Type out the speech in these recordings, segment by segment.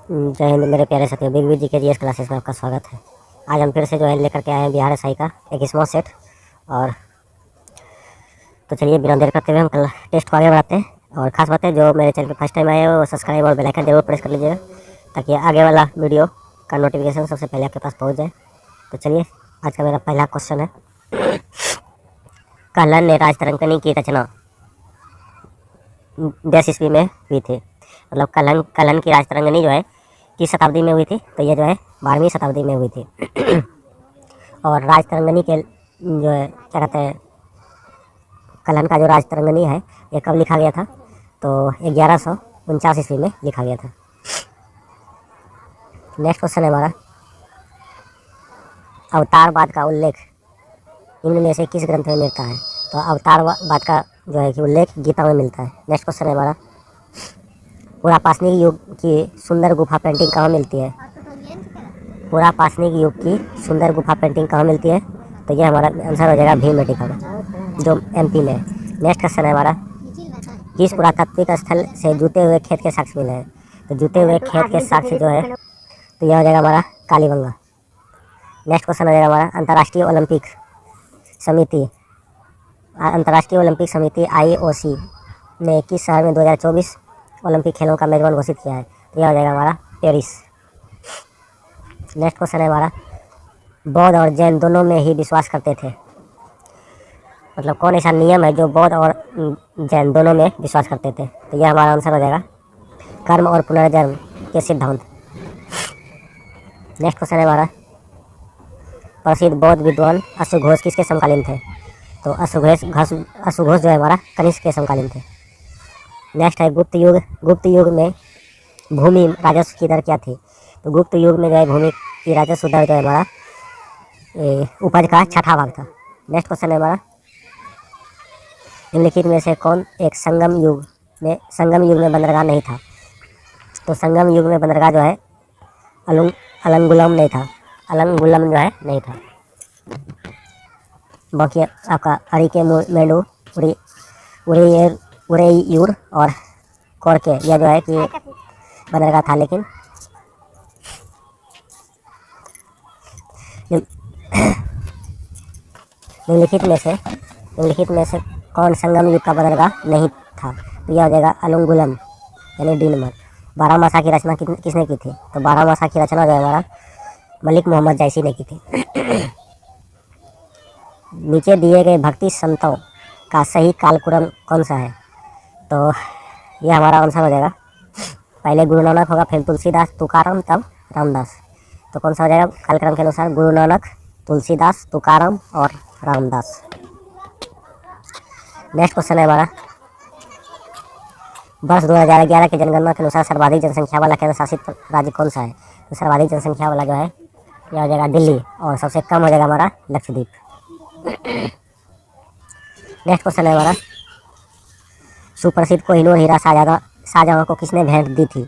जय हिंद मेरे प्यारे साथियों, बिग बी जी के जीएस क्लासेस में आपका स्वागत है। आज हम फिर से जो है लेकर के आए हैं बिहार एसआई का एक स्मॉल सेट। और तो चलिए बिना देर करते हुए हम कल टेस्ट को आगे बढ़ाते हैं। और ख़ास बात है, जो मेरे चैनल पे फर्स्ट टाइम आए हो वो सब्सक्राइब और बेल आइकन जरूर प्रेस कर लीजिएगा, ताकि आगे वाला वीडियो का नोटिफिकेशन सबसे पहले आपके पास पहुँच जाए। तो चलिए, आज का मेरा पहला क्वेश्चन है, कहलन ने राजतरंगिणी की रचना 10 ईस्वी में हुई थी। मतलब कहलन की राजतरंगिणी जो है किस शताब्दी में हुई थी? तो ये जो है 12वीं शताब्दी में हुई थी। और राजतरंगिणी के जो है क्या कहते हैं, कहलन का जो राजतरंगिणी है ये कब लिखा गया था? तो 1149 ईस्वी में लिखा गया था। नेक्स्ट क्वेश्चन है हमारा, अवतारवाद का उल्लेख इनमें में से किस ग्रंथ में मिलता है? तो अवतारवाद का जो है कि उल्लेख गीता में मिलता है। नेक्स्ट क्वेश्चन है हमारा, पुरापाषाणिक युग की सुंदर गुफा पेंटिंग कहाँ मिलती है? पुरापाषाणिक युग की सुंदर गुफा पेंटिंग कहाँ मिलती है? तो ये हमारा आंसर हो जाएगा भीमबेटका में, जो एमपी में है। नेक्स्ट क्वेश्चन है हमारा, किस पुरातात्विक स्थल से जुते हुए खेत के साक्ष्य मिले हैं? तो जुते हुए खेत के साक्ष्य जो है तो यह हो जाएगा हमारा कालीबंगा। नेक्स्ट क्वेश्चन हो जाएगा हमारा, अंतर्राष्ट्रीय ओलंपिक समिति IOC ने किस शहर में 2024 ओलंपिक खेलों का मेजबान घोषित किया है? तो यह हो जाएगा हमारा पेरिस। नेक्स्ट क्वेश्चन है हमारा, बौद्ध और जैन दोनों में ही विश्वास करते थे। मतलब कौन ऐसा नियम है जो बौद्ध और जैन दोनों में विश्वास करते थे? तो यह हमारा आंसर हो जाएगा कर्म और पुनर्जन्म के सिद्धांत। नेक्स्ट क्वेश्चन है हमारा, प्रसिद्ध बौद्ध विद्वान अश्वघोष किसके समकालीन थे? तो अश्वघोष जो है हमारा कनिष्क के समकालीन थे। नेक्स्ट है, गुप्त युग में भूमि राजस्व की दर क्या थी? तो गुप्त युग में जो है भूमि की राजस्व दर जो है हमारा उपज का 6वां भाग था। नेक्स्ट क्वेश्चन है हमारा, निम्नलिखित में से कौन एक संगम युग में बंदरगाह नहीं था? तो संगम युग में बंदरगाह जो है अलंगुलम नहीं था। अलंगुलम जो है नहीं था। बाकी आपका अरिकेमेडु, उरेयूर और कोरके, यह जो है कि बंदरगाह था। लेकिन निम्नलिखित में से कौन संगम युग का बंदरगाह नहीं था? तो यह हो जाएगा अलंगुलम यानी डीनमर। 12 मासा की रचना किसने की थी? तो 12 मासा की रचना जो है हमारा मलिक मोहम्मद जैसी ने की थी। नीचे दिए गए भक्ति संतों का सही कालक्रम कौन सा है? तो यह हमारा आंसर हो जाएगा, पहले गुरु नानक होगा, फिर तुलसीदास, तुकाराम, तब रामदास। तो कौन सा हो जाएगा कालक्रम के अनुसार? गुरु नानक, तुलसीदास, तुकाराम और रामदास। नेक्स्ट क्वेश्चन है हमारा, वर्ष 2011 की जनगणना के अनुसार सर्वाधिक जनसंख्या वाला केंद्र शासित राज्य कौन सा है? तो सर्वाधिक जनसंख्या वाला जो है यह हो जाएगा दिल्ली, और सबसे कम हो जाएगा हमारा लक्षद्वीप। नेक्स्ट क्वेश्चन है हमारा, सुप्रसिद्ध कोहिनूर हीरा शाहजहां को किसने भेंट दी थी?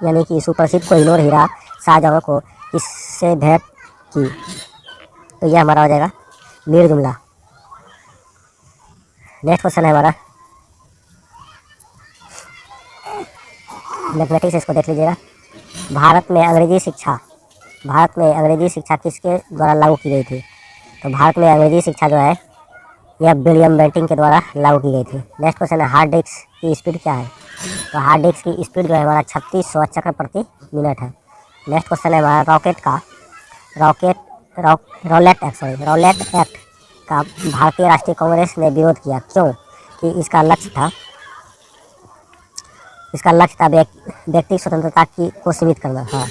यानी कि सुप्रसिद्ध कोहिनूर हीरा शाहजहां को किससे भेंट की? तो यह हमारा हो जाएगा मीर जुमला। नेक्स्ट क्वेश्चन है हमारा, मैथमेटिक्स, इसको देख लीजिएगा। भारत में अंग्रेजी शिक्षा किसके द्वारा लागू की गई थी? तो भारत में अंग्रेजी शिक्षा जो है यह विलियम बेंटिंग के द्वारा लागू की गई थी। नेक्स्ट क्वेश्चन है, हार्ड डिस्क की स्पीड क्या है? तो हार्ड डिस्क की स्पीड जो है हमारा 3600 चक्र प्रति मिनट है। नेक्स्ट क्वेश्चन है हमारा, रॉलेट एक्ट का भारतीय राष्ट्रीय कांग्रेस ने विरोध किया, क्यों? कि इसका लक्ष्य था व्यक्ति स्वतंत्रता को सीमित करना। हाँ,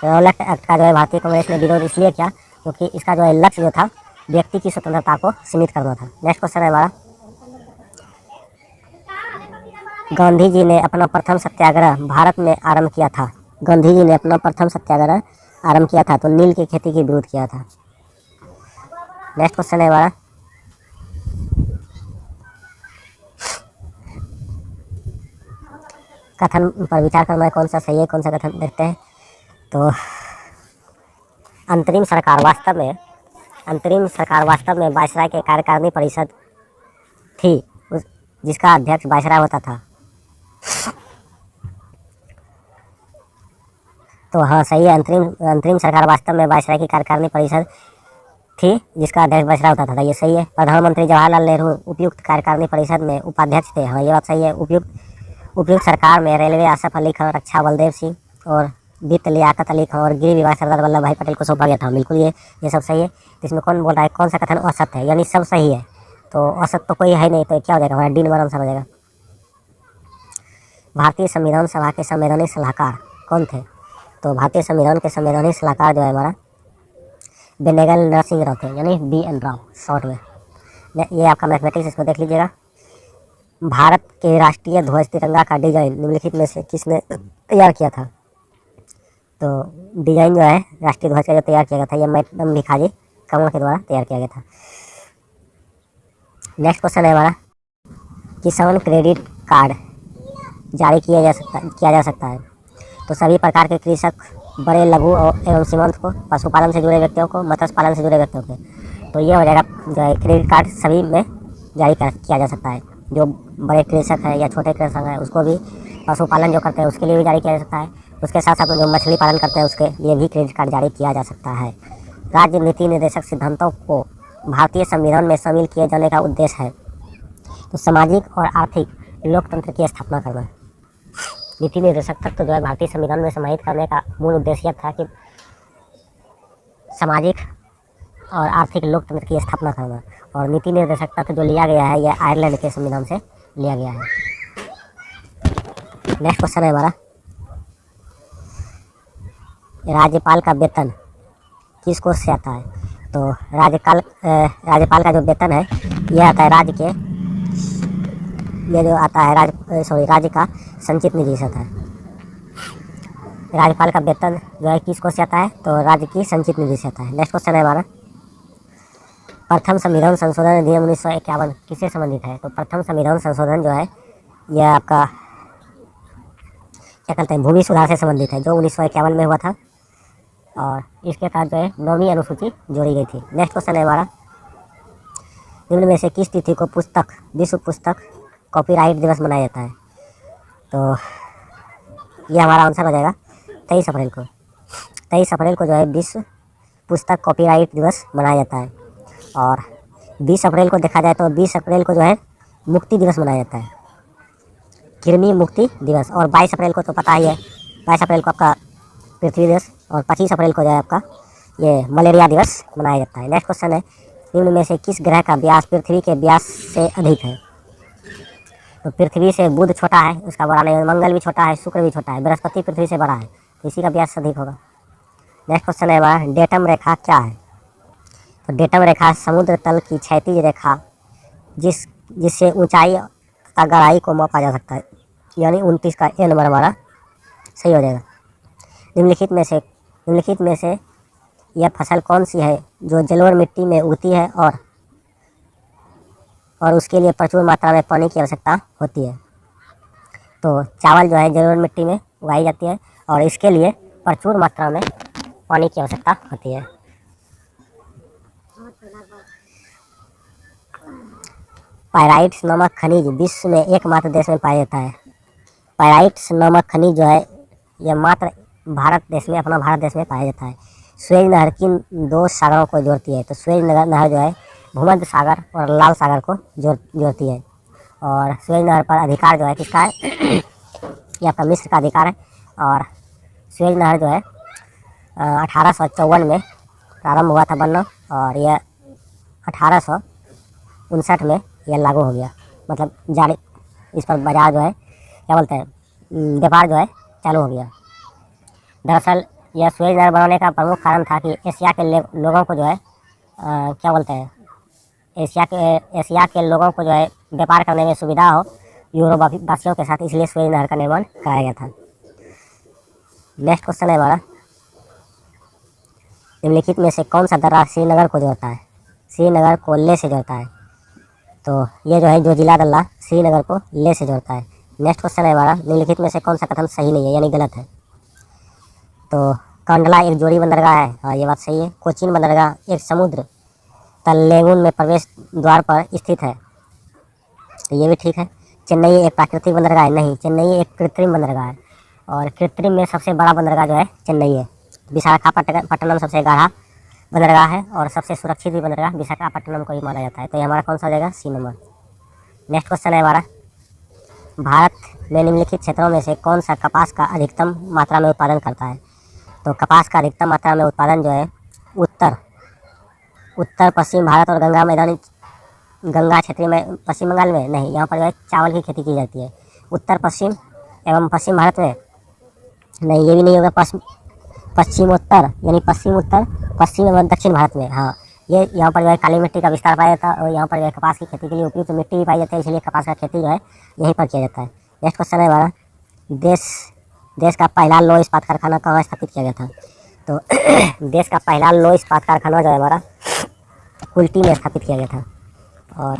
रॉलेट एक्ट का जो है भारतीय कांग्रेस ने विरोध इसलिए किया क्योंकि इसका जो है लक्ष्य जो था व्यक्ति की स्वतंत्रता को सीमित करना था। नेक्स्ट क्वेश्चन है हमारा, गांधी जी ने अपना प्रथम सत्याग्रह भारत में आरंभ किया था। तो नील की खेती के विरोध किया था। नेक्स्ट क्वेश्चन है हमारा, कथन पर विचार करना है, कौन सा सही है, कौन सा कथन देखते हैं। तो अंतरिम सरकार वास्तव में वायसराय के कार्यकारिणी परिषद थी, जिसका अध्यक्ष वायसराय होता था। तो हाँ सही है। अंतरिम सरकार वास्तव में वायसराय की कार्यकारिणी परिषद थी जिसका अध्यक्ष वायसराय होता था, ये सही है। प्रधानमंत्री जवाहरलाल नेहरू उपयुक्त कार्यकारिणी परिषद में उपाध्यक्ष थे, हाँ ये बात सही है। उपयुक्त सरकार में रेलवे आसफ अली खान, रक्षा बलदेव सिंह और वित्त लियाकत अली खान और गृह विभाग सरदार वल्लभ भाई पटेल को सौंपा गया था, बिल्कुल ये सब सही है। तो इसमें कौन बोल रहा है, कौन सा कथन औसत है, यानी सब सही है। तो औसत तो कोई है नहीं, तो क्या हो जाएगा हमारा डी नंबर आंसर हो जाएगा। भारतीय संविधान सभा के संवैधानिक सलाहकार कौन थे, तो भारतीय संविधान के संवैधानिक सलाहकार जो है हमारा बेनेगल नरसिंह राव थे, यानी BN राव शॉर्ट में। ये आपका मैथमेटिक्स, इसको देख लीजिएगा। भारत के राष्ट्रीय ध्वज तिरंगा का डिजाइन निम्नलिखित में से किसने तैयार किया था, तो डिजाइन जो है राष्ट्रीय ध्वज का जो तैयार किया गया था, ये मैडम भिखाजी कमल के द्वारा तैयार किया गया था। नेक्स्ट क्वेश्चन है हमारा, किसान क्रेडिट कार्ड जारी किया जा सकता है। तो सभी प्रकार के कृषक, बड़े लघु एवं सीमांत को, पशुपालन से जुड़े व्यक्तियों को, मत्स्य पालन से जुड़े व्यक्तियों को, तो ये हो जाएगा जो है क्रेडिट कार्ड सभी में जारी किया जा सकता है। जो बड़े कृषक है या छोटे कृषक है उसको भी, पशुपालन जो करते हैं उसके लिए भी जारी किया जा सकता है। उसके साथ साथ जो मछली पालन करते हैं उसके लिए भी क्रेडिट कार्ड जारी किया जा सकता है। राज्य नीति निर्देशक सिद्धांतों को भारतीय संविधान में शामिल किए जाने का उद्देश्य है, तो सामाजिक और आर्थिक लोकतंत्र की स्थापना करना। नीति निर्देशक तत्व जो है भारतीय संविधान में समाहित करने का मूल उद्देश्य था कि सामाजिक और आर्थिक लोकतंत्र की स्थापना करना। और नीति निर्देशक तत्व जो लिया गया है यह आयरलैंड के संविधान से लिया गया है। नेक्स्ट क्वेश्चन है हमारा, राज्यपाल का वेतन किस कोष से आता है, तो राज्यपाल का जो वेतन है यह आता है राज्य के, ये जो आता है राज्य का संचित निधि से आता है। राज्यपाल का वेतन जो है किस कोष से आता है, तो राज्य की संचित निधि से आता है। नेक्स्ट क्वेश्चन है हमारा, प्रथम संविधान संशोधन अधिनियम 1951 किससे संबंधित है, तो प्रथम संविधान संशोधन जो है यह आपका क्या कहते हैं भूमि सुधार से संबंधित है, जो 1951 में हुआ था और इसके तहत जो है 9वीं अनुसूची जोड़ी गई थी। नेक्स्ट क्वेश्चन है हमारा, निम्न में से किस तिथि को विश्व पुस्तक कॉपीराइट दिवस मनाया जाता है, तो ये हमारा आंसर हो जाएगा 23 अप्रैल को। 23 अप्रैल को जो है विश्व पुस्तक कॉपीराइट दिवस मनाया जाता है। और 20 अप्रैल को देखा जाए तो 20 अप्रैल को जो है मुक्ति दिवस मनाया जाता है, कृमि मुक्ति दिवस। और 22 अप्रैल को तो पता ही है, 22 अप्रैल को आपका पृथ्वी दिवस, और 25 अप्रैल को जो है आपका ये मलेरिया दिवस मनाया जाता है। नेक्स्ट क्वेश्चन है, निम्न में से किस ग्रह का व्यास पृथ्वी के व्यास से अधिक है, तो पृथ्वी से बुध छोटा है, उसका बड़ा नहीं है, मंगल भी छोटा है, शुक्र भी छोटा है, बृहस्पति पृथ्वी से बड़ा है, तो इसी का व्यास अधिक होगा। नेक्स्ट क्वेश्चन है हमारा, डेटम रेखा क्या है, तो डेटम रेखा समुद्र तल की क्षैतिज रेखा जिससे ऊंचाई तथा गहराई को मापा जा सकता है, यानी 29 का ए नंबर हमारा सही हो जाएगा। निम्नलिखित में से यह फसल कौन सी है जो जलोढ़ मिट्टी में उगती है और उसके लिए प्रचुर मात्रा में पानी की आवश्यकता होती है, तो चावल जो है जलोढ़ मिट्टी में उगाई जाती है और इसके लिए प्रचुर मात्रा में पानी की आवश्यकता होती है। पायराइट्स नामक खनिज विश्व में एकमात्र देश में पाया जाता है। पायराइट्स नामक खनिज जो है यह मात्र भारत देश में पाया जाता है। स्वेज नहर किन दो सागरों को जोड़ती है, तो स्वेज नहर जो है भूमध्य सागर और लाल सागर को जोड़ती है। और स्वेज नहर पर अधिकार जो है किसका है यह आपका मिस्र का अधिकार है। और स्वेज नहर जो है 1854 में प्रारंभ हुआ था बनना और यह 1859 में यह लागू हो गया, मतलब जारी इस पर बाजार जो है क्या बोलते हैं व्यापार जो है चालू हो गया। दरअसल यह स्वेज नहर बनाने का प्रमुख कारण था कि एशिया के लोगों को जो है क्या बोलते हैं एशिया के लोगों को जो है व्यापार करने में सुविधा हो यूरोप वासियों के साथ, इसलिए स्वेज नहर का निर्माण कराया गया था। नेक्स्ट क्वेश्चन है हमारा, निम्नलिखित में से कौन सा दर्रा श्रीनगर को जोड़ता है, श्रीनगर को लेह से जोड़ता है, तो ये जो है जोजिला दर्रा श्रीनगर को लेह से जोड़ता है। नेक्स्ट क्वेश्चन है हमारा, निम्नलिखित में से कौन सा कथन सही नहीं है यानी गलत है, तो कांडला एक जोड़ी बंदरगाह है, हाँ ये बात सही है। कोचीन बंदरगाह एक समुद्र तल लेगून में प्रवेश द्वार पर स्थित है, तो ये भी ठीक है। चेन्नई एक प्राकृतिक बंदरगाह है, नहीं, चेन्नई एक कृत्रिम बंदरगाह है। और कृत्रिम में सबसे बड़ा बंदरगाह जो है चेन्नई है। विशाखापट्टनम सबसे गाढ़ा बंदरगाह है और सबसे सुरक्षित भी बंदरगाह विशाखापट्टनम को ही माना जाता है। तो ये हमारा कौन सा हो जाएगा? सी नंबर। नेक्स्ट क्वेश्चन है हमारा, भारत में निम्नलिखित क्षेत्रों में से कौन सा कपास का अधिकतम मात्रा में उत्पादन करता है? तो कपास का अधिकतम मात्रा में उत्पादन जो है उत्तर पश्चिम भारत और गंगा क्षेत्रीय में पश्चिम बंगाल में नहीं, यहाँ पर जो है चावल की खेती की जाती है। उत्तर पश्चिम एवं पश्चिम भारत में नहीं, ये भी नहीं होगा। पश्चिमोत्तर यानी पश्चिम एवं दक्षिण भारत में, हाँ, ये यहाँ पर जो है काली मिट्टी का विस्तार पाया जाता है और यहाँ पर जो है कपास की खेती के लिए उपयुक्त मिट्टी भी पाई जाती है, इसलिए कपास का खेती जो है यहीं पर किया जाता है। नेक्स्ट क्वेश्चन है हमारा, देश का पहला लौह इस्पात कारखाना कहाँ स्थापित किया गया था? तो देश का पहला लौह इस्पात कारखाना जो है हमारा कुल्टी में स्थापित किया गया था। और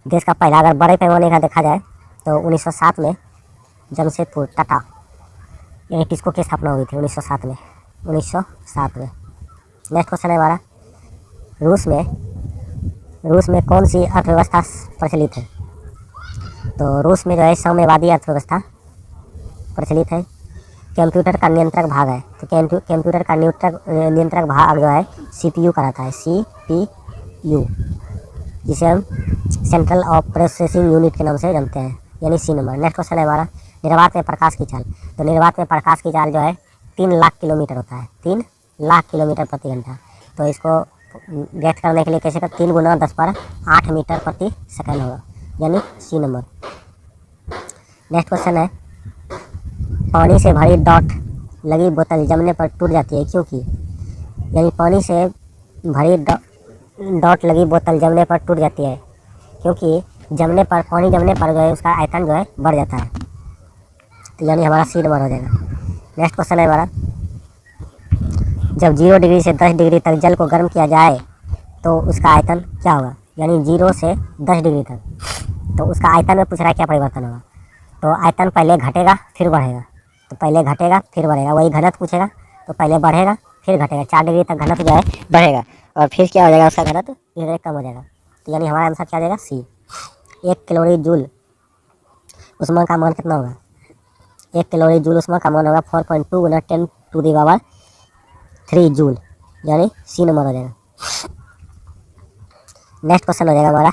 देश का पहला, अगर बड़े पैमाने का देखा जाए तो 1907 में जमशेदपुर टाटा यानी टिस्को की स्थापना हुई थी 1907 में। नेक्स्ट क्वेश्चन है हमारा, रूस में कौन सी अर्थव्यवस्था प्रचलित है? तो रूस में जो है साम्यवादी अर्थव्यवस्था प्रचलित है। कंप्यूटर का नियंत्रक भाग है, तो कंप्यूटर का नियंत्रक भाग जो है CPU कहलाता है, CPU, जिसे हम सेंट्रल ऑफ प्रोसेसिंग यूनिट के नाम से जानते हैं, यानी सी नंबर। नेक्स्ट क्वेश्चन है हमारा, निर्वात में प्रकाश की चाल। तो निर्वात में प्रकाश की चाल जो है 3 लाख किलोमीटर होता है, 3 लाख किलोमीटर प्रति घंटा। तो इसको व्यक्त करने के लिए कैसे कर 3 × 10⁸ मीटर प्रति सेकंड होगा, यानी सी नंबर। नेक्स्ट क्वेश्चन है, पानी से भरी डॉट लगी बोतल जमने पर टूट जाती है क्योंकि? यानी पानी से भरी डॉट लगी बोतल जमने पर टूट जाती है क्योंकि पानी जमने पर जो है उसका आयतन जो है बढ़ जाता है। तो यानी हमारा सी नंबर हो जाएगा। नेक्स्ट क्वेश्चन है हमारा, जब 0 डिग्री से 10 डिग्री तक जल को गर्म किया जाए तो उसका आयतन क्या होगा? यानी 0 से 10 डिग्री तक, तो उसका आयतन में पूछ रहा है क्या परिवर्तन होगा? तो आयतन पहले घटेगा फिर बढ़ेगा, तो पहले घटेगा फिर बढ़ेगा। वही घनत्व पूछेगा तो पहले बढ़ेगा फिर घटेगा। 4 डिग्री तक घनत्व जो है बढ़ेगा और फिर क्या हो जाएगा? उसका घनत्व धीरे धीरे कम हो जाएगा। तो यानी हमारा आंसर क्या हो जाएगा? सी। 1 कैलोरी जूल ऊष्मा का मान कितना होगा? 1 कैलोरी जूल ऊष्मा का मान होगा 4.2 × 10⁻³ जूल, यानी सी नंबर हो जाएगा। नेक्स्ट क्वेश्चन हो जाएगा हमारा,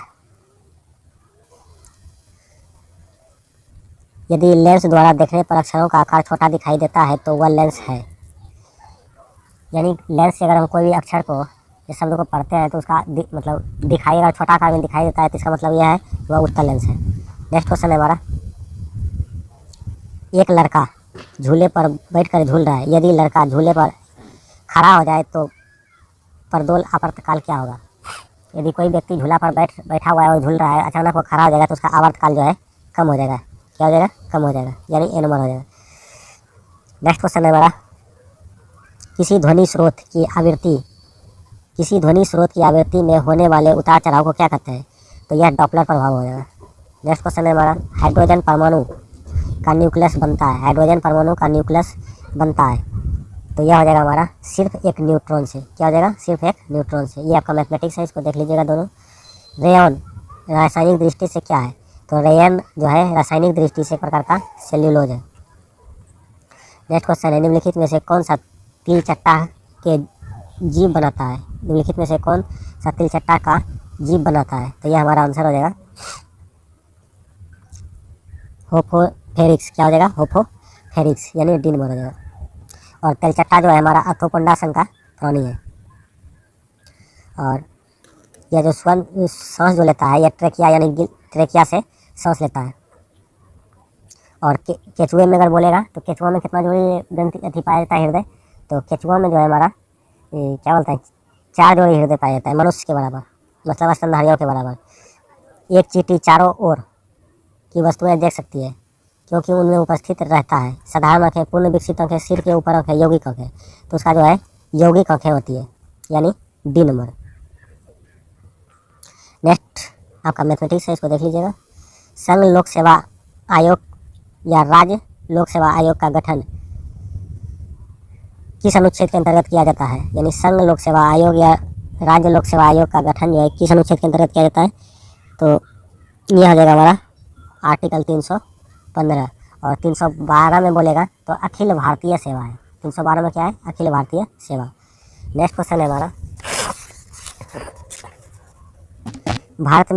यदि लेंस द्वारा देखने पर अक्षरों का आकार छोटा दिखाई देता है तो वह लेंस है। यानी लेंस से अगर हम कोई भी अक्षर को या शब्द को पढ़ते हैं तो उसका मतलब दिखाई अगर छोटा आकार में दिखाई देता है तो इसका मतलब यह है वह उत्तल लेंस है। नेक्स्ट क्वेश्चन है हमारा, एक लड़का झूले पर बैठकर झूल रहा है, यदि लड़का झूले पर खड़ा हो जाए तो परदोल आवर्तकाल क्या होगा? यदि कोई व्यक्ति झूला पर बैठा हुआ है और झूल रहा है, अचानक वो खड़ा हो जाएगा तो उसका आवर्तकाल जो है कम हो जाएगा। क्या हो जाएगा? कम हो जाएगा, यानी ए नंबर हो जाएगा। नेक्स्ट क्वेश्चन है हमारा, किसी ध्वनि स्रोत की आवृत्ति में होने वाले उतार चढ़ाव को क्या कहते हैं? तो यह डॉपलर प्रभाव हो जाएगा। नेक्स्ट क्वेश्चन है हमारा, हाइड्रोजन परमाणु का न्यूक्लियस बनता है, तो यह हो जाएगा हमारा सिर्फ एक न्यूट्रॉन से। क्या हो जाएगा? सिर्फ एक न्यूट्रॉन से। ये आपका मैथमेटिक्स है, इसको देख लीजिएगा दोनों। रेयन रासायनिक दृष्टि से क्या है? तो रेयन जो है रासायनिक दृष्टि से एक प्रकार का सेल्यूलोज है। नेक्स्ट क्वेश्चन है, निम्नलिखित में से कौन सा तिल चट्टा के जीव बनाता है? निम्नलिखित में से कौन सा तिल चट्टा का जीव बनाता है? तो यह हमारा आंसर हो जाएगा होफोफेरिक्स। क्या हो जाएगा? होफोफेरिक्स, यानी डी नंबर हो जाएगा। और तिलचट्टा जो है हमारा अर्थोपोडा संघ का प्राणी है। और यह जो सांस जो लेता है यह ट्रेकिया यानी ट्रेकिया से सांस लेता है। और केचुए में अगर बोलेगा तो केचुआ में कितना जोड़ी ग्रंथि पाया जाता है? हृदय। तो केचुआ में जो है हमारा क्या बोलता है 4 जोड़ी हृदय पाया जाता है, मनुष्य के बराबर, मतलब स्तनधारियों के बराबर। एक चींटी चारों ओर की वस्तुएं देख सकती है क्योंकि उनमें उपस्थित रहता है। साधारण आँखें, पूर्ण विकसित आँखें, सिर के ऊपर आँखें, यौगिक आँखें, तो उसका जो है यौगिक आँखें होती है, यानी डी नंबर। नेक्स्ट आपका मैथमेटिक्स है, इसको देख लीजिएगा। संघ लोक सेवा आयोग या राज्य लोक सेवा आयोग का गठन किस अनुच्छेद के अंतर्गत किया जाता है? यानी संघ लोक सेवा आयोग या राज्य लोक सेवा आयोग का गठन जो है किस अनुच्छेद के अंतर्गत किया जाता है? तो यह हो जाएगा हमारा आर्टिकल 315। और 312 में बोलेगा तो अखिल भारतीय सेवा है। 312 में क्या है? अखिल भारतीय सेवा। नेक्स्ट क्वेश्चन है हमारा, भारत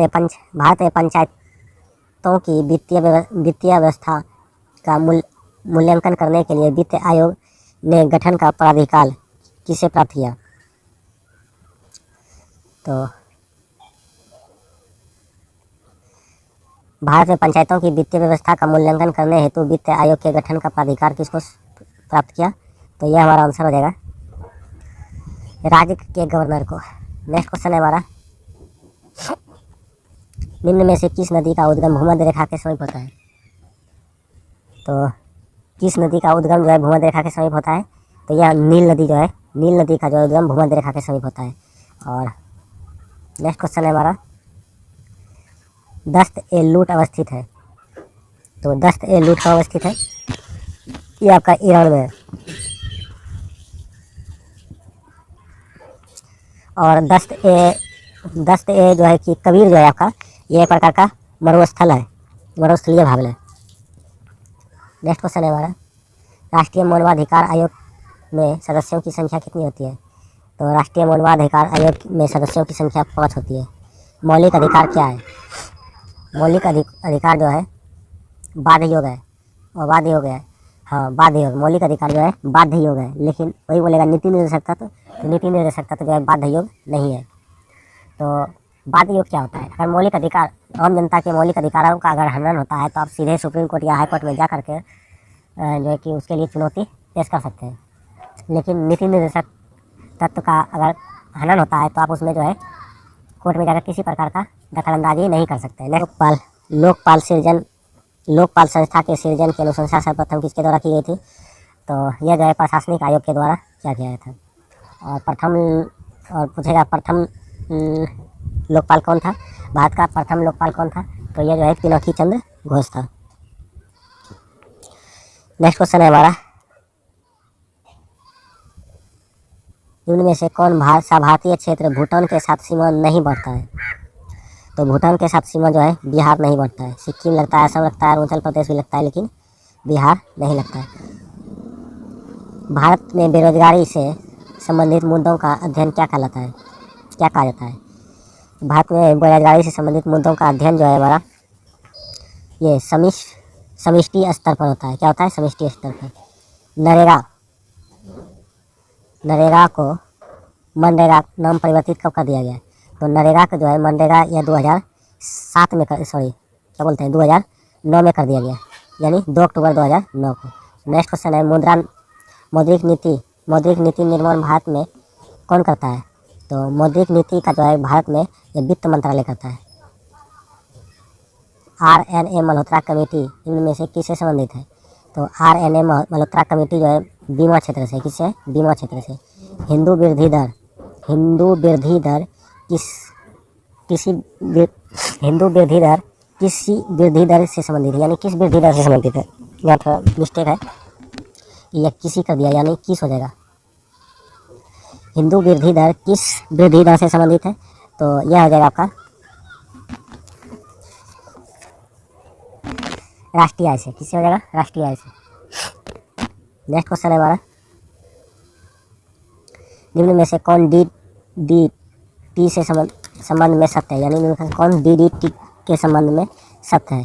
में पंचायतों की वित्तीय व्यवस्था का मूल्यांकन करने के लिए वित्त आयोग ने गठन का प्राधिकार किसे प्राप्त किया? तो भारत में पंचायतों की वित्तीय व्यवस्था का मूल्यांकन करने हेतु वित्त आयोग के गठन का प्राधिकार किसको प्राप्त किया? तो यह हमारा आंसर हो जाएगा राज्य के गवर्नर को। नेक्स्ट क्वेश्चन है हमारा, निम्न में से किस नदी का उद्गम भूमध्य रेखा के समीप होता है? तो किस नदी का उद्गम जो है भूमध्य रेखा के समीप होता है? तो यह नील नदी जो है, नील नदी का जो उद्गम भूमध्य रेखा के समीप होता है। और नेक्स्ट क्वेश्चन है हमारा, दस्त-ए-लूट अवस्थित है। तो दस्त-ए-लूट कहाँ अवस्थित है? ये आपका ईरान में है। और दस्त-ए जो है कि कबीर जो है आपका, ये एक प्रकार का मरुस्थल है, मरुस्थलीय भाग है। नेक्स्ट क्वेश्चन है हमारा, राष्ट्रीय मानवाधिकार आयोग में सदस्यों की संख्या कितनी होती है? तो राष्ट्रीय मानवाधिकार आयोग में सदस्यों की संख्या 5 होती है। मौलिक अधिकार क्या है? मौलिक अधिकार जो है बाध्य योग है, और बाध्य योग है, हाँ बाध्य योग। मौलिक अधिकार जो है बाध्य योग है, लेकिन वही बोलेगा नीति निर्देशक तत्व, तो नीति निर्देशक तत्व जो है बाध्य योग नहीं है। तो बाध्य योग क्या होता है? अगर मौलिक अधिकार, आम जनता के मौलिक अधिकारों का अगर हनन होता है तो आप सीधे सुप्रीम कोर्ट या हाई कोर्ट में जा करके जो है कि उसके लिए चुनौती पेश कर सकते हैं। लेकिन नीति निर्देशक तत्व का अगर हनन होता है तो आप उसमें जो है कोर्ट में जाकर किसी प्रकार का दखलंदाजी नहीं कर सकते। लोकपाल संस्था के सृजन की अनुशंसा सर्वप्रथम किसके द्वारा की गई थी? तो यह जो है प्रशासनिक आयोग के द्वारा किया गया था। और पूछेगा प्रथम लोकपाल कौन था? भारत का प्रथम लोकपाल कौन था? तो यह जो है पिनाकी चंद्र घोष था। नेक्स्ट क्वेश्चन है हमारा, निम्न में से कौन भारतीय क्षेत्र भूटान के साथ सीमा नहीं बढ़ता है? तो भूटान के साथ सीमा जो है बिहार नहीं बढ़ता है। सिक्किम लगता है, असम लगता है, अरुणाचल प्रदेश भी लगता है, लेकिन बिहार नहीं लगता है। भारत में बेरोजगारी से संबंधित मुद्दों का अध्ययन क्या कहलाता है? क्या कहा जाता है? भारत में बेरोजगारी से संबंधित मुद्दों का अध्ययन जो है हमारा ये समष्टि स्तर पर होता है। क्या होता है? समष्टि स्तर पर। नरेगा को मनरेगा नाम परिवर्तित कब कर दिया गया? तो नरेगा का जो है मनरेगा यह 2007 में 2009 में कर दिया गया, यानी 2 अक्टूबर 2009 को। नेक्स्ट क्वेश्चन है, मौद्रिक नीति निर्माण भारत में कौन करता है? तो मौद्रिक नीति का जो है भारत में ये वित्त मंत्रालय करता है। RNA मल्होत्रा कमेटी इनमें से किससे संबंधित है? तो RNA मल्होत्रा कमेटी जो है बीमा क्षेत्र से, किससे? बीमा क्षेत्र से। हिंदू वृद्धि दर किसी वृद्धि दर से संबंधित है, यानी किस वृद्धि दर से संबंधित है? यहाँ थोड़ा मिस्टेक है, यह किसी कर दिया, यानी किस हो जाएगा। हिंदू वृद्धि दर किस वृद्धि दर से संबंधित है? तो यह हो जाएगा आपका राष्ट्रीय आय से। किससे हो जाएगा? राष्ट्रीय आय से। नेक्स्ट क्वेश्चन है हमारा, निम्न में से कौन DDT से संबंध में सत्य है? यानी निम्न में कौन DDT के संबंध में सत्य है?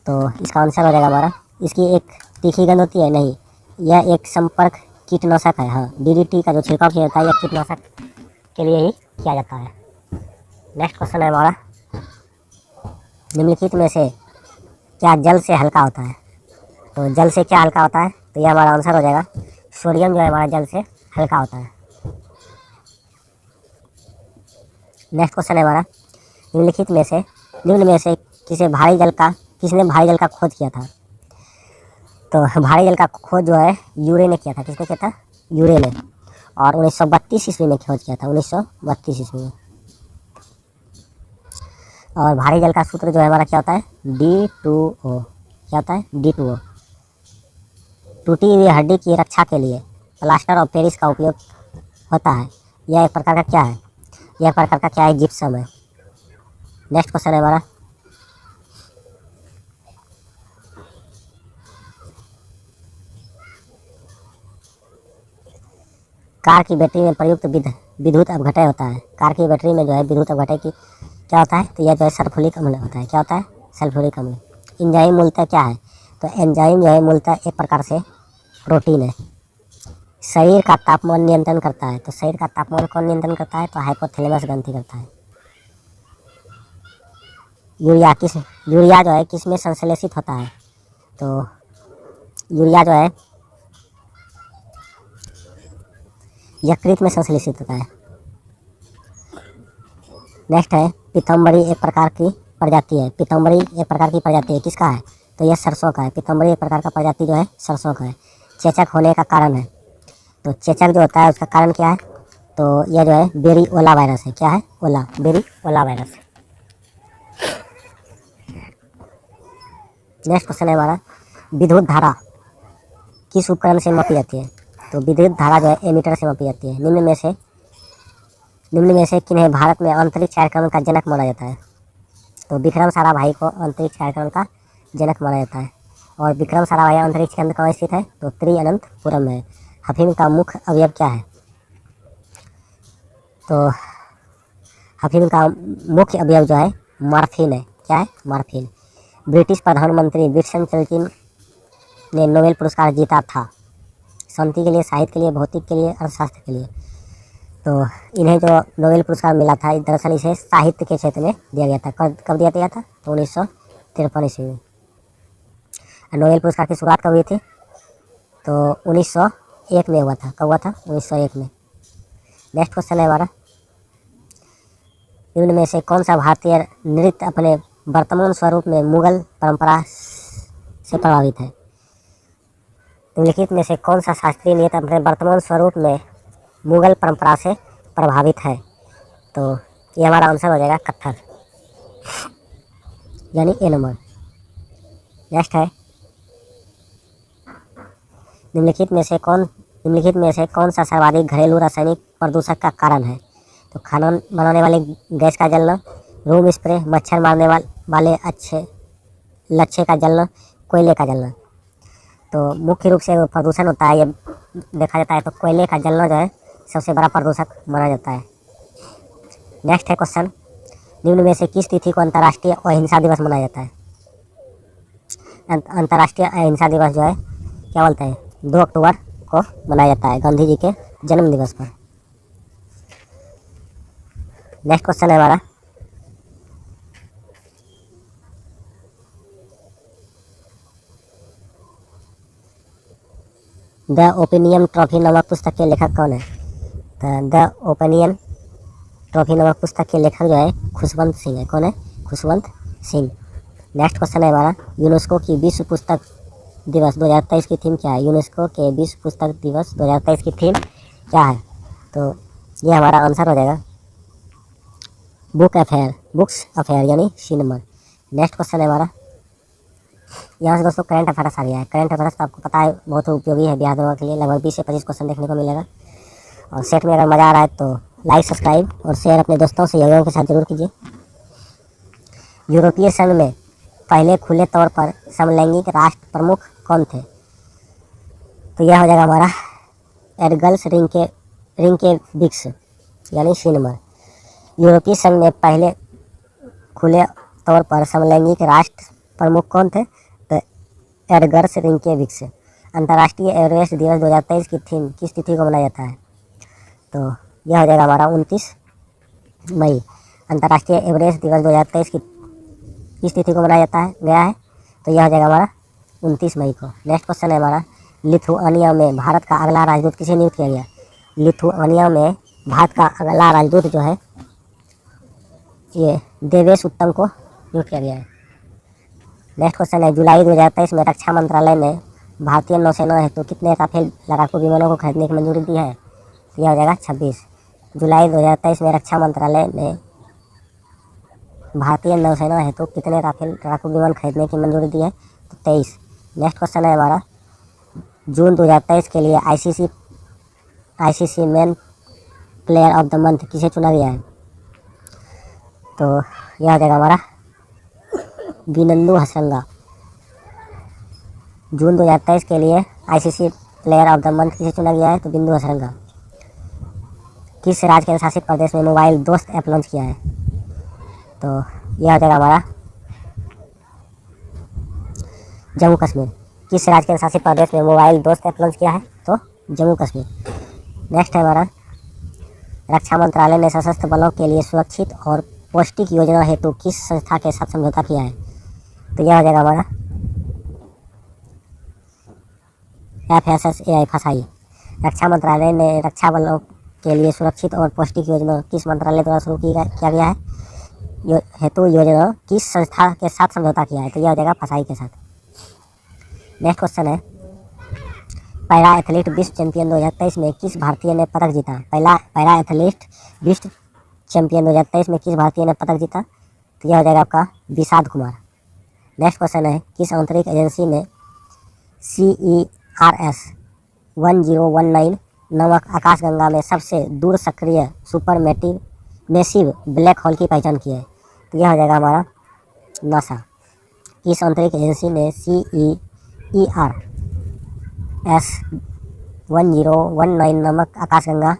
तो इसका आंसर हो जाएगा हमारा, इसकी एक तीखी गंध होती है, नहीं, यह एक संपर्क कीटनाशक है। हाँ, DDT का जो छिड़काव किया जाता है यह कीटनाशक के लिए ही किया जाता है। नेक्स्ट क्वेश्चन है हमारा, निम्नलिखित में से क्या जल से हल्का होता है? तो जल से क्या हल्का होता है? तो यह हमारा आंसर हो जाएगा सोडियम जो है हमारा जल से हल्का होता है। नेक्स्ट क्वेश्चन है हमारा, निम्न में से किसने भारी जल का खोज किया था? तो भारी जल का खोज जो है यूरे ने किया था। किसने किया था? यूरे ने। और 1932 ईस्वी में खोज किया था, 1932 ईस्वी में। और भारी जल का सूत्र जो है हमारा क्या होता है? D2O। क्या होता है? D2O। टूटी हुई हड्डी की रक्षा के लिए प्लास्टर ऑफ पेरिस का उपयोग होता है। यह एक प्रकार का क्या है? यह प्रकार का क्या है? जिप्सम है। नेक्स्ट क्वेश्चन है हमारा, कार की बैटरी में प्रयुक्त विद्युत अपघटय होता है। कार की बैटरी में जो है विद्युत अपघटय की क्या होता है, तो यह जो है सल्फ्यूरिक अम्ल होता है। क्या होता है? सल्फ्यूरिक अम्ल। एंजाइम मूलतः क्या है, तो एंजाइम जो है मूलतः एक प्रकार से प्रोटीन है। शरीर का तापमान नियंत्रण करता है, तो शरीर का तापमान कौन नियंत्रण करता है, तो हाइपोथैलेमस ग्रंथि करता है। यूरिया जो है किस में संश्लेषित होता है, तो यूरिया जो है यकृत में संश्लेषित होता है। नेक्स्ट है पीताम्बरी एक प्रकार की प्रजाति है। पीताम्बरी एक प्रकार की प्रजाति है, किसका है, तो यह सरसों का है। पीताम्बरी एक प्रकार का प्रजाति जो है सरसों का है। चेचक होने का कारण है, तो चेचक जो होता है उसका कारण क्या है, तो यह जो है बेरी-ओला वायरस है। क्या है? बेरी-ओला वायरस। नेक्स्ट क्वेश्चन है हमारा, विद्युत धारा किस उपकरण से मापी जाती है, तो विद्युत धारा जो है एमीटर से मापी जाती है। निम्न में से किन्हें भारत में अंतरिक्ष कार्यक्रम का जनक माना जाता है, तो विक्रम साराभाई को अंतरिक्ष कार्यक्रम का जनक माना जाता है। और विक्रम साराभाई अंतरिक्ष केंद्र कहाँ स्थित है, तो त्रिअनंतपुरम में। अफीम का मुख्य अवयव क्या है, तो अफीम का मुख्य अवयव जो है मॉर्फिन है। क्या है? मॉर्फिन। ब्रिटिश प्रधानमंत्री विंस्टन चर्चिल ने नोबेल पुरस्कार जीता था, शांति के लिए, साहित्य के लिए, भौतिक के लिए, अर्थशास्त्र के लिए। तो इन्हें जो नोबेल पुरस्कार मिला था, दरअसल इसे साहित्य के क्षेत्र में दिया गया था। कब दिया गया था, तो 1953 ईस्वी में। नोबेल पुरस्कार की शुरुआत कब हुई थी, तो 1901 में हुआ था। कब हुआ था? 1901 में। नेक्स्ट क्वेश्चन है हमारा, निम्न में से कौन सा भारतीय नृत्य अपने वर्तमान स्वरूप में मुगल परंपरा से प्रभावित है, निम्नलिखित में से कौन सा शास्त्रीय नृत्य अपने वर्तमान स्वरूप में मुगल परंपरा से प्रभावित है, तो ये हमारा आंसर हो जाएगा कत्थक, यानी ए नंबर। नेक्स्ट है, निम्नलिखित में से कौन सा सर्वाधिक घरेलू रासायनिक प्रदूषक का कारण है, तो खाना बनाने वाले गैस का जलना, रूम स्प्रे, मच्छर मारने वाले अच्छे लच्छे का जलना, कोयले का जलना। तो मुख्य रूप से प्रदूषण होता है, ये देखा जाता है तो कोयले का जलना जो है सबसे बड़ा प्रदूषक माना जाता है। नेक्स्ट है क्वेश्चन, निम्न में से किस तिथि को अंतर्राष्ट्रीय अहिंसा दिवस मनाया जाता है, अंतर्राष्ट्रीय अहिंसा दिवस जो है क्या बोलते हैं, 2 अक्टूबर को मनाया जाता है, गांधी जी के जन्म दिवस पर। नेक्स्ट क्वेश्चन है हमारा, द ओपिनियन ट्रॉफी नामक पुस्तक के लेखक कौन है, तो द ओपिनियन ट्रॉफी नामक पुस्तक के लेखक जो है खुशवंत सिंह है। कौन है? खुशवंत सिंह। नेक्स्ट क्वेश्चन है हमारा, यूनेस्को की विश्व पुस्तक दिवस 2023 की थीम क्या है, यूनेस्को के विश्व पुस्तक दिवस 2023 की थीम क्या है, तो ये हमारा आंसर हो जाएगा बुक्स अफेयर यानी सी नंबर। नेक्स्ट क्वेश्चन है हमारा, यहाँ से दोस्तों करंट अफेयर्स आ गया है। करंट अफेयर्स तो आपको पता है बहुत उपयोगी है बिहार दौरा के लिए, लगभग 20 से 25 क्वेश्चन देखने को मिलेगा। और सेट में अगर मज़ा आ रहा है तो लाइक, सब्सक्राइब और शेयर अपने दोस्तों सहयोगियों के साथ जरूर कीजिए। यूरोपीय संघ में पहले खुले तौर पर समलैंगिक राष्ट्र प्रमुख कौन थे, तो यह हो जाएगा हमारा एडगल्स रिंकेविक्स यानी सी नंबर। यूरोपीय संघ में पहले खुले तौर पर समलैंगिक राष्ट्र प्रमुख कौन थे, तो एडगर्स रिंकेविक्स। अंतर्राष्ट्रीय एवरेस्ट दिवस 2023 की थीम किस तिथि को मनाया जाता है, तो यह हो जाएगा हमारा 29 मई। अंतर्राष्ट्रीय एवरेस्ट दिवस 2023 की किस तिथि को मनाया जाता है गया है, तो यह हो जाएगा हमारा 29 मई को। नेक्स्ट क्वेश्चन है हमारा, लिथुआनिया में भारत का अगला राजदूत किसे नियुक्त किया गया, लिथुआनिया में भारत का अगला राजदूत जो है ये देवेश उत्तम को नियुक्त किया गया है। नेक्स्ट क्वेश्चन है, जुलाई 2023 में रक्षा मंत्रालय ने भारतीय नौसेना हेतु कितने राफेल लड़ाकू विमानों को खरीदने की मंजूरी दी है, तो यह हो जाएगा 26। जुलाई 2023 में रक्षा मंत्रालय ने भारतीय नौसेना हेतु कितने राफेल लड़ाकू विमान खरीदने की मंजूरी दी है, तो 23। नेक्स्ट क्वेश्चन है हमारा, जून 2023 के लिए ICC man player of the month किसे चुना गया है, तो यह हो जाएगा हमारा बिनंदु हसरंगा। जून 2023 के लिए ICC player of the month किसे चुना गया है, तो बिंदु हसरंगा। किस राज्य केंद्र शासित प्रदेश में मोबाइल दोस्त ऐप लॉन्च किया है? तो यह हो जाएगा हमारा जम्मू कश्मीर। किस राज्य केंद्र शासित प्रदेश में मोबाइल दोस्त ऐप लॉन्च किया है? तो जम्मू कश्मीर। नेक्स्ट है हमारा रक्षा मंत्रालय ने सशस्त्र बलों के लिए सुरक्षित और पौष्टिक योजना हेतु किस संस्था के साथ समझौता किया है? तो यह हो जाएगा हमारा FSSAI फसाई। रक्षा मंत्रालय ने रक्षा बलों के लिए सुरक्षित और पौष्टिक योजना किस मंत्रालय द्वारा शुरू किया गया है हेतु योजना किस संस्था के साथ समझौता किया है? तो यह हो जाएगा फसाई के साथ। नेक्स्ट क्वेश्चन है पैरा एथलीट विश्व चैंपियन 2023 में किस भारतीय ने पदक जीता? पैरा एथलीट विश्व चैंपियन 2023 में किस भारतीय ने पदक जीता? तो यह हो जाएगा आपका विषाद कुमार। नेक्स्ट क्वेश्चन है किस अंतरिक्ष एजेंसी ने CERS 1019 नामक आकाशगंगा में सबसे दूर सक्रिय सुपर मैसिव ब्लैक होल की पहचान की है? तो यह हो जाएगा हमारा नासा। किस अंतरिक्ष एजेंसी ने CERS 1019 नामक आकाशगंगा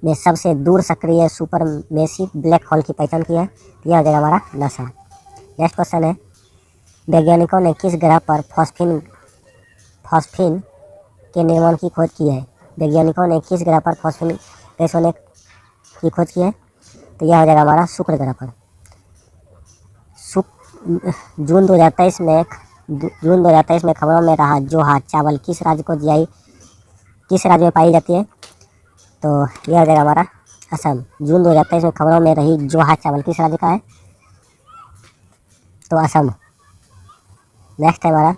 में सबसे दूर सक्रिय सुपर मैसिव ब्लैक होल की पहचान की है? तो यह हो जाएगा हमारा नासा। नेक्स्ट क्वेश्चन है वैज्ञानिकों ने किस ग्रह पर फॉस्फीन के निर्माण की खोज की है? वैज्ञानिकों ने किस ग्रह पर फॉस्फीन गैस होने की खोज की है? तो यह हो जाएगा हमारा शुक्र ग्रह पर। जून 2023 में खबरों में रहा जोहा चावल किस राज्य में पाई जाती है? तो यह हो जाएगा हमारा असम। जून 2023 में खबरों में रही जोहा चावल किस राज्य का है? तो असम। नेक्स्ट है हमारा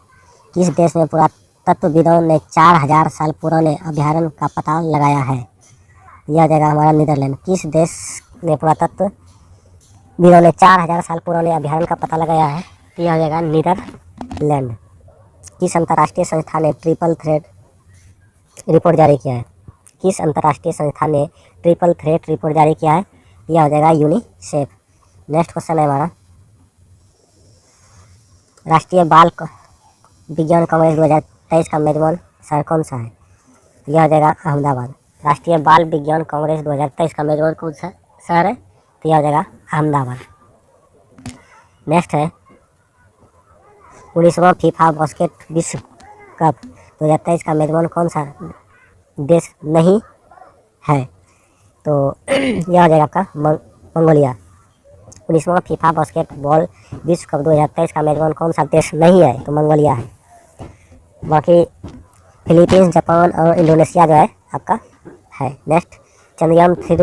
किस देश में पुरातत्वविदों ने 4000 साल पुराने अभ्यारण्य का पता लगाया है? यह हो जाएगा हमारा नीदरलैंड। किस देश ने पुरातत्वविदों ने 4000 साल पुराने अभ्यारण्य का पता लगाया है? तो यह हो जाएगा नीदरलैंड। किस अंतर्राष्ट्रीय संस्था ने ट्रिपल थ्रेट रिपोर्ट जारी किया है? किस अंतर्राष्ट्रीय संस्था ने ट्रिपल थ्रेट रिपोर्ट जारी किया है? यह हो जाएगा यूनिसेफ। नेक्स्ट क्वेश्चन है हमारा राष्ट्रीय बाल विज्ञान कांग्रेस 2023 का मेजबान शहर कौन सा है? यह हो जाएगा अहमदाबाद। राष्ट्रीय बाल विज्ञान कांग्रेस 2023 का मेजबान कौन सा शहर है? तो यह हो जाएगा अहमदाबाद। नेक्स्ट है 19वां फीफा बास्केट विश्व कप 2023 का मेजबान कौन सा देश नहीं है? तो यह हो जाएगा आपका मंगोलिया। 19वां फीफा बास्केटबॉल विश्व कप 2023 का मेजबान कौन सा देश नहीं है? तो मंगोलिया है। बाकी फिलीपींस, जापान और इंडोनेशिया जो है आपका है। नेक्स्ट चंद्रयान 3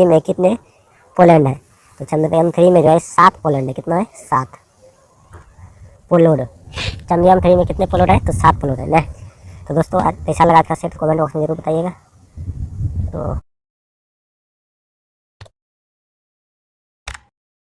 में कितने पोलैंड है? तो चंद्रयान 3 में जो है 7 पोलैंड है। कितना है? 7 पोलोड। चंद्रयान 3 में कितने पोलोड है? तो 7 पोलोड है। नेक्स्ट तो दोस्तों कैसा लगा आपका सेट कमेंट बॉक्स में जरूर बताइएगा। तो